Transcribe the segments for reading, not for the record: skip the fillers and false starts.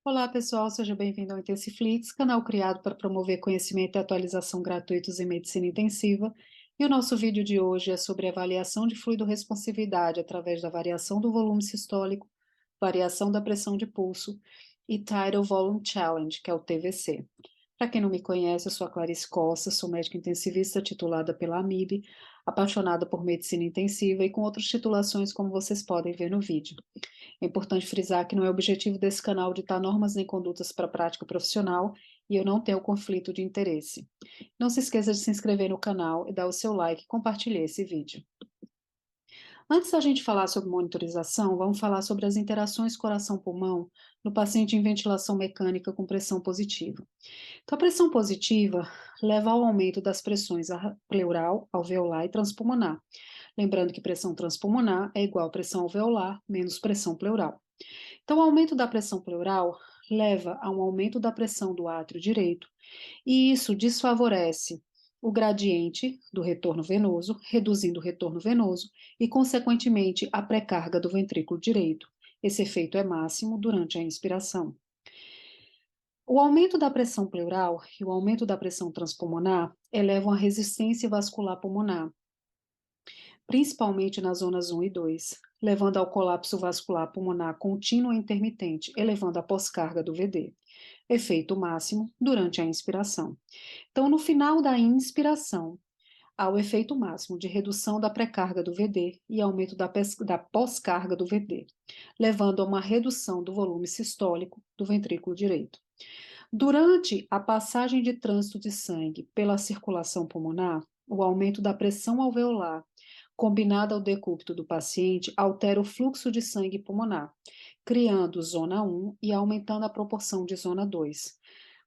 Olá, pessoal, seja bem-vindo ao Intensiflix, canal criado para promover conhecimento e atualização gratuitos em medicina intensiva. E o nosso vídeo de hoje é sobre avaliação de fluido-responsividade através da variação do volume sistólico, variação da pressão de pulso e Tidal Volume Challenge, que é o TVC. Para quem não me conhece, eu sou a Clarice Costa, sou médica intensivista titulada pela AMIB, apaixonada por medicina intensiva e com outras titulações, como vocês podem ver no vídeo. É importante frisar que não é objetivo desse canal ditar normas nem condutas para a prática profissional e eu não tenho conflito de interesse. Não se esqueça de se inscrever no canal e dar o seu like e compartilhar esse vídeo. Antes da gente falar sobre monitorização, vamos falar sobre as interações coração-pulmão no paciente em ventilação mecânica com pressão positiva. Então, a pressão positiva leva ao aumento das pressões pleural, alveolar e transpulmonar. Lembrando que pressão transpulmonar é igual a pressão alveolar menos pressão pleural. Então, o aumento da pressão pleural leva a um aumento da pressão do átrio direito, e isso desfavorece o gradiente do retorno venoso, reduzindo o retorno venoso e, consequentemente, a pré-carga do ventrículo direito. Esse efeito é máximo durante a inspiração. O aumento da pressão pleural e o aumento da pressão transpulmonar elevam a resistência vascular pulmonar, principalmente nas zonas 1 e 2, levando ao colapso vascular pulmonar contínuo e intermitente, elevando a pós-carga do VD. Efeito máximo durante a inspiração. Então, no final da inspiração, há o efeito máximo de redução da pré-carga do VD e aumento da pós-carga do VD, levando a uma redução do volume sistólico do ventrículo direito. Durante a passagem de trânsito de sangue pela circulação pulmonar, o aumento da pressão alveolar, combinado ao decúbito do paciente, altera o fluxo de sangue pulmonar, criando zona 1 e aumentando a proporção de zona 2,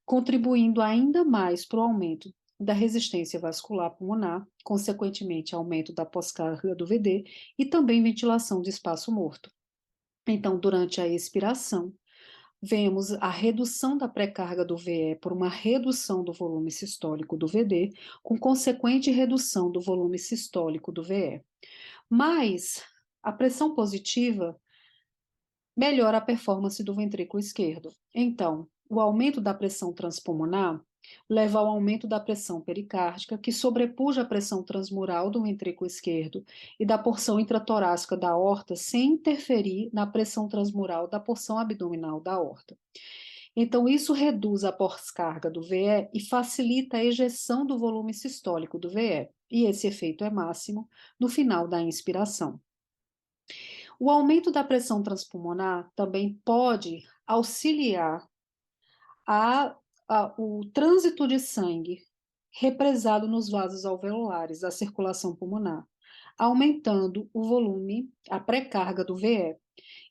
contribuindo ainda mais para o aumento da resistência vascular pulmonar, consequentemente aumento da pós-carga do VD e também ventilação de espaço morto. Então, durante a expiração, vemos a redução da pré-carga do VE por uma redução do volume sistólico do VD, com consequente redução do volume sistólico do VE. Mas a pressão positiva melhora a performance do ventrículo esquerdo. Então, o aumento da pressão transpulmonar leva ao aumento da pressão pericárdica, que sobrepuja a pressão transmural do ventrículo esquerdo e da porção intratorácica da aorta, sem interferir na pressão transmural da porção abdominal da aorta. Então, isso reduz a pós-carga do VE e facilita a ejeção do volume sistólico do VE, e esse efeito é máximo no final da inspiração. O aumento da pressão transpulmonar também pode auxiliar o trânsito de sangue represado nos vasos alveolares da circulação pulmonar, aumentando o volume, a pré-carga do VE.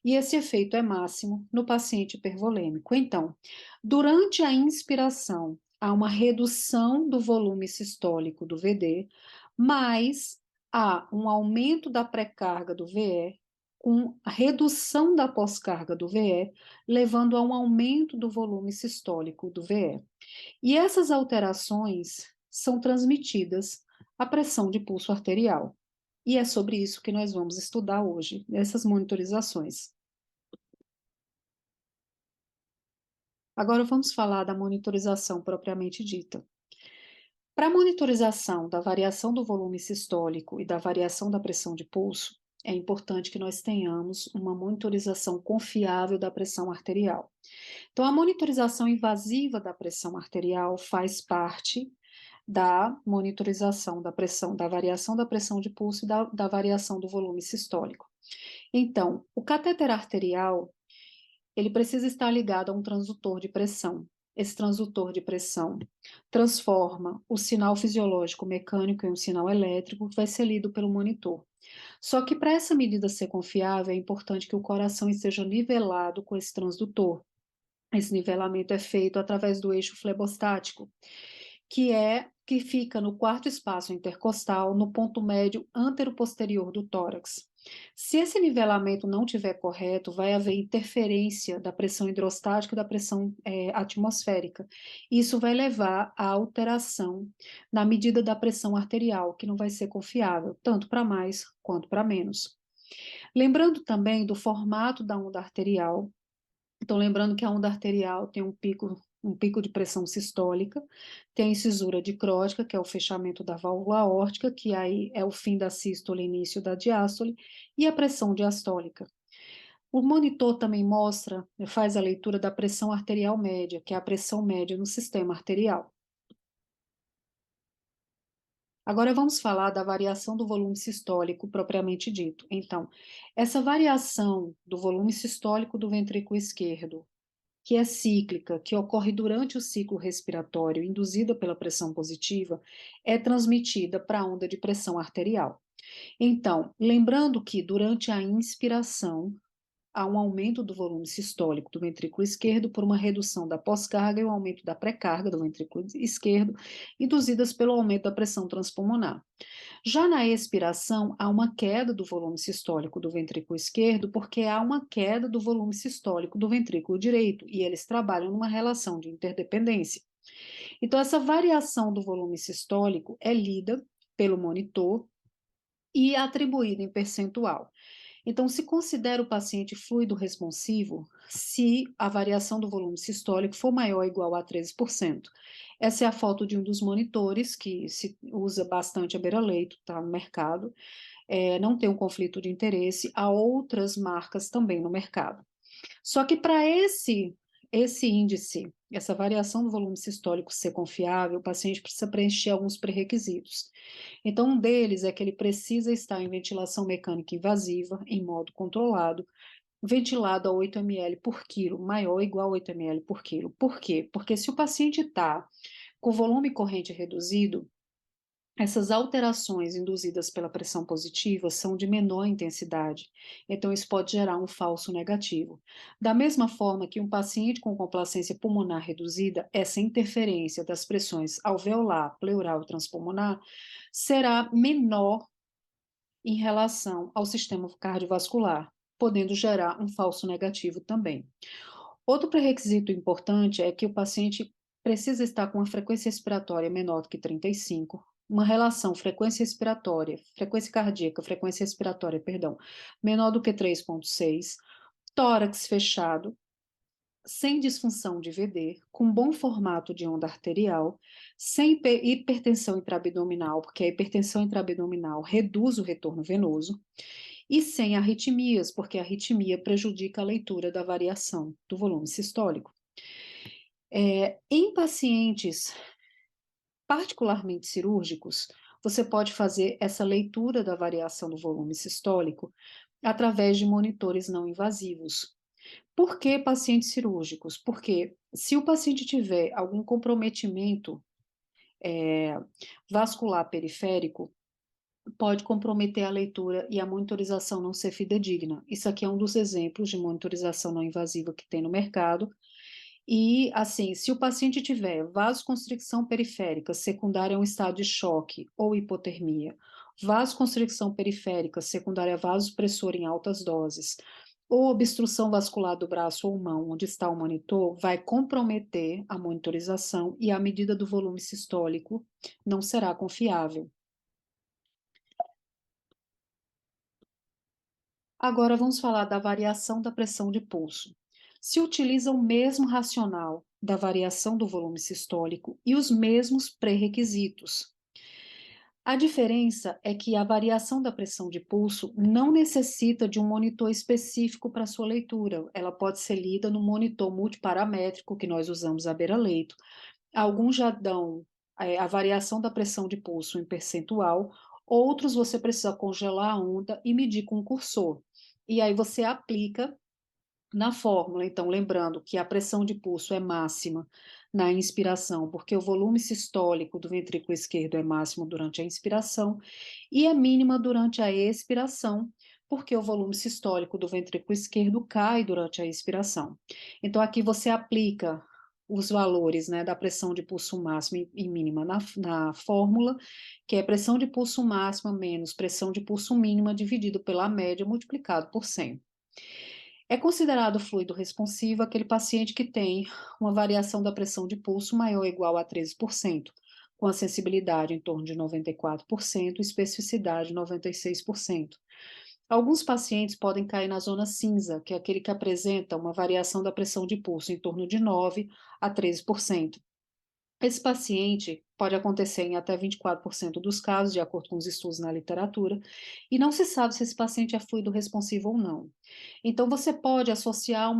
E esse efeito é máximo no paciente hipervolêmico. Então, durante a inspiração, há uma redução do volume sistólico do VD, mas há um aumento da pré-carga do VE, com a redução da pós-carga do VE, levando a um aumento do volume sistólico do VE. E essas alterações são transmitidas à pressão de pulso arterial. E é sobre isso que nós vamos estudar hoje, essas monitorizações. Agora vamos falar da monitorização propriamente dita. Para a monitorização da variação do volume sistólico e da variação da pressão de pulso, é importante que nós tenhamos uma monitorização confiável da pressão arterial. Então, a monitorização invasiva da pressão arterial faz parte da monitorização da pressão, da variação da pressão de pulso e da variação do volume sistólico. Então, o catéter arterial ele precisa estar ligado a um transdutor de pressão. Esse transdutor de pressão transforma o sinal fisiológico mecânico em um sinal elétrico que vai ser lido pelo monitor. Só que para essa medida ser confiável, é importante que o coração esteja nivelado com esse transdutor. Esse nivelamento é feito através do eixo flebostático, que fica no quarto espaço intercostal, no ponto médio antero-posterior do tórax. Se esse nivelamento não estiver correto, vai haver interferência da pressão hidrostática e da pressão atmosférica. Isso vai levar à alteração na medida da pressão arterial, que não vai ser confiável, tanto para mais quanto para menos. Lembrando também do formato da onda arterial, Então, lembrando que a onda arterial tem um pico de pressão sistólica, tem a incisura dicrótica, que é o fechamento da válvula aórtica, que aí é o fim da sístole e início da diástole, e a pressão diastólica. O monitor também faz a leitura da pressão arterial média, que é a pressão média no sistema arterial. Agora vamos falar da variação do volume sistólico propriamente dito. Então, essa variação do volume sistólico do ventrículo esquerdo, que é cíclica, que ocorre durante o ciclo respiratório, induzida pela pressão positiva, é transmitida para a onda de pressão arterial. Então, lembrando que durante a inspiração, há um aumento do volume sistólico do ventrículo esquerdo por uma redução da pós-carga e um aumento da pré-carga do ventrículo esquerdo, induzidas pelo aumento da pressão transpulmonar. Já na expiração, há uma queda do volume sistólico do ventrículo esquerdo, porque há uma queda do volume sistólico do ventrículo direito, e eles trabalham numa relação de interdependência. Então, essa variação do volume sistólico é lida pelo monitor e atribuída em percentual. Então, se considera o paciente fluido responsivo se a variação do volume sistólico for maior ou igual a 13%. Essa é a foto de um dos monitores, que se usa bastante a beira-leito, está no mercado. Não tem um conflito de interesse, há outras marcas também no mercado. Só que para esse índice, essa variação do volume sistólico ser confiável, o paciente precisa preencher alguns pré-requisitos. Então, um deles é que ele precisa estar em ventilação mecânica invasiva, em modo controlado, ventilado a 8 ml por quilo, maior ou igual a 8 ml por quilo. Por quê? Porque se o paciente está com volume corrente reduzido, essas alterações induzidas pela pressão positiva são de menor intensidade, então isso pode gerar um falso negativo. Da mesma forma que um paciente com complacência pulmonar reduzida, essa interferência das pressões alveolar, pleural e transpulmonar será menor em relação ao sistema cardiovascular, podendo gerar um falso negativo também. Outro pré-requisito importante é que o paciente precisa estar com uma frequência respiratória menor do que 35, uma relação frequência cardíaca, frequência respiratória, perdão, menor do que 3,6, tórax fechado, sem disfunção de VD, com bom formato de onda arterial, sem hipertensão intraabdominal, porque a hipertensão intraabdominal reduz o retorno venoso, e sem arritmias, porque a arritmia prejudica a leitura da variação do volume sistólico. Em pacientes particularmente cirúrgicos, você pode fazer essa leitura da variação do volume sistólico através de monitores não invasivos. Por que pacientes cirúrgicos? Porque se o paciente tiver algum comprometimento vascular periférico, pode comprometer a leitura e a monitorização não ser fidedigna. Isso aqui é um dos exemplos de monitorização não invasiva que tem no mercado. E, assim, se o paciente tiver vasoconstricção periférica secundária a um estado de choque ou hipotermia, vasoconstricção periférica secundária a vasopressor em altas doses, ou obstrução vascular do braço ou mão, onde está o monitor, vai comprometer a monitorização e a medida do volume sistólico não será confiável. Agora vamos falar da variação da pressão de pulso. Se utiliza o mesmo racional da variação do volume sistólico e os mesmos pré-requisitos. A diferença é que a variação da pressão de pulso não necessita de um monitor específico para sua leitura. Ela pode ser lida no monitor multiparamétrico que nós usamos à beira-leito. Alguns já dão a variação da pressão de pulso em percentual, outros você precisa congelar a onda e medir com o cursor. E aí você aplica na fórmula. Então, lembrando que a pressão de pulso é máxima na inspiração, porque o volume sistólico do ventrículo esquerdo é máximo durante a inspiração e é mínima durante a expiração, porque o volume sistólico do ventrículo esquerdo cai durante a expiração. Então, aqui você aplica os valores, né, da pressão de pulso máxima e mínima na fórmula, que é pressão de pulso máxima menos pressão de pulso mínima dividido pela média multiplicado por 100. É considerado fluido responsivo aquele paciente que tem uma variação da pressão de pulso maior ou igual a 13%, com a sensibilidade em torno de 94% e especificidade 96%. Alguns pacientes podem cair na zona cinza, que é aquele que apresenta uma variação da pressão de pulso em torno de 9 a 13%. Esse paciente pode acontecer em até 24% dos casos, de acordo com os estudos na literatura, e não se sabe se esse paciente é fluido responsivo ou não. Então, você pode associar a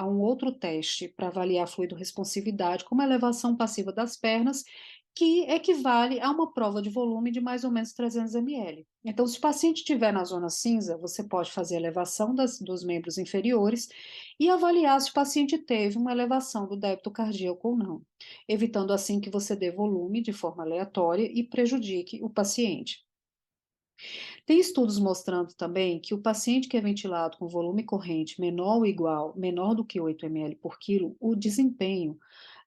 um outro teste para avaliar a fluido responsividade, como a elevação passiva das pernas, que equivale a uma prova de volume de mais ou menos 300 ml. Então, se o paciente estiver na zona cinza, você pode fazer a elevação dos membros inferiores e avaliar se o paciente teve uma elevação do débito cardíaco ou não, evitando assim que você dê volume de forma aleatória e prejudique o paciente. Tem estudos mostrando também que o paciente que é ventilado com volume corrente menor ou igual, menor do que 8 ml por quilo, o desempenho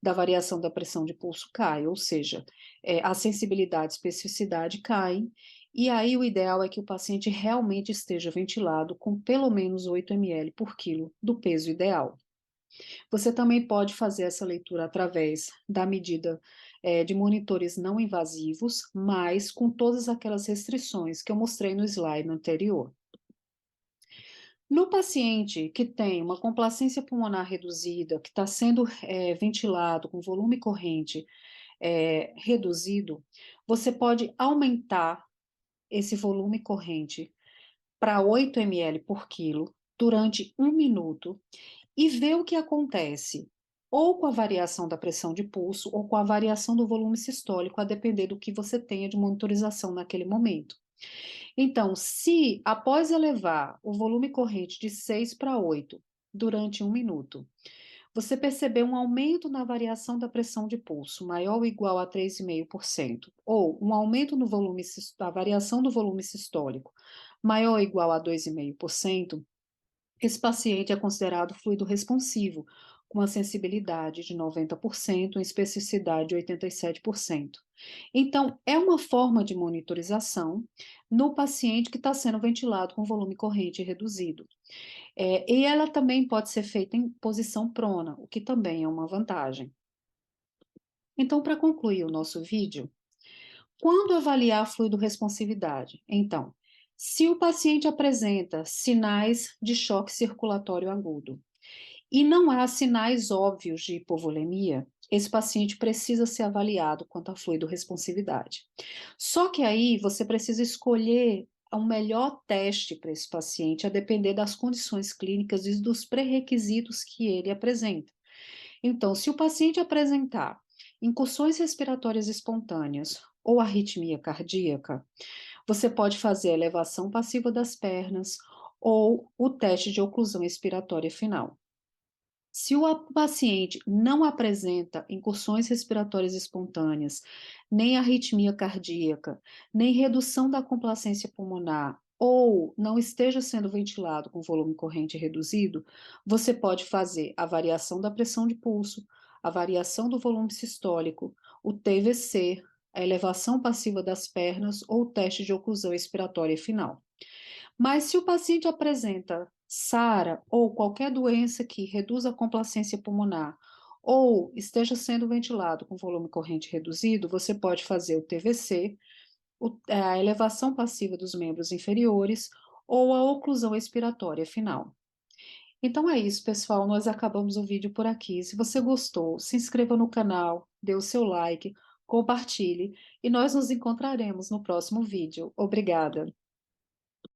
da variação da pressão de pulso cai, ou seja, a sensibilidade e especificidade caem, e aí o ideal é que o paciente realmente esteja ventilado com pelo menos 8 ml por quilo do peso ideal. Você também pode fazer essa leitura através da medida, de monitores não invasivos, mas com todas aquelas restrições que eu mostrei no slide anterior. No paciente que tem uma complacência pulmonar reduzida, que está sendo ventilado com volume corrente reduzido, você pode aumentar esse volume corrente para 8 ml por quilo durante 1 minuto e ver o que acontece, ou com a variação da pressão de pulso, ou com a variação do volume sistólico, a depender do que você tenha de monitorização naquele momento. Então, se após elevar o volume corrente de 6 para 8 durante 1 minuto, você perceber um aumento na variação da pressão de pulso, maior ou igual a 3,5%, ou um aumento no volume, da variação do volume sistólico, maior ou igual a 2,5%, esse paciente é considerado fluido responsivo, com uma sensibilidade de 90% e especificidade de 87%. Então, é uma forma de monitorização no paciente que está sendo ventilado com volume corrente reduzido. E ela também pode ser feita em posição prona, o que também é uma vantagem. Então, para concluir o nosso vídeo, quando avaliar a fluido-responsividade? Então, se o paciente apresenta sinais de choque circulatório agudo e não há sinais óbvios de hipovolemia, esse paciente precisa ser avaliado quanto à fluido-responsividade. Só que aí você precisa escolher o melhor teste para esse paciente, a depender das condições clínicas e dos pré-requisitos que ele apresenta. Então, se o paciente apresentar incursões respiratórias espontâneas ou arritmia cardíaca, você pode fazer a elevação passiva das pernas ou o teste de oclusão expiratória final. Se o paciente não apresenta incursões respiratórias espontâneas, nem arritmia cardíaca, nem redução da complacência pulmonar, ou não esteja sendo ventilado com volume corrente reduzido, você pode fazer a variação da pressão de pulso, a variação do volume sistólico, o TVC, a elevação passiva das pernas ou o teste de oclusão expiratória final. Mas se o paciente apresenta SARA ou qualquer doença que reduza a complacência pulmonar, ou esteja sendo ventilado com volume corrente reduzido, você pode fazer o TVC, a elevação passiva dos membros inferiores ou a oclusão expiratória final. Então é isso, pessoal. Nós acabamos o vídeo por aqui. Se você gostou, se inscreva no canal, dê o seu like, compartilhe e nós nos encontraremos no próximo vídeo. Obrigada!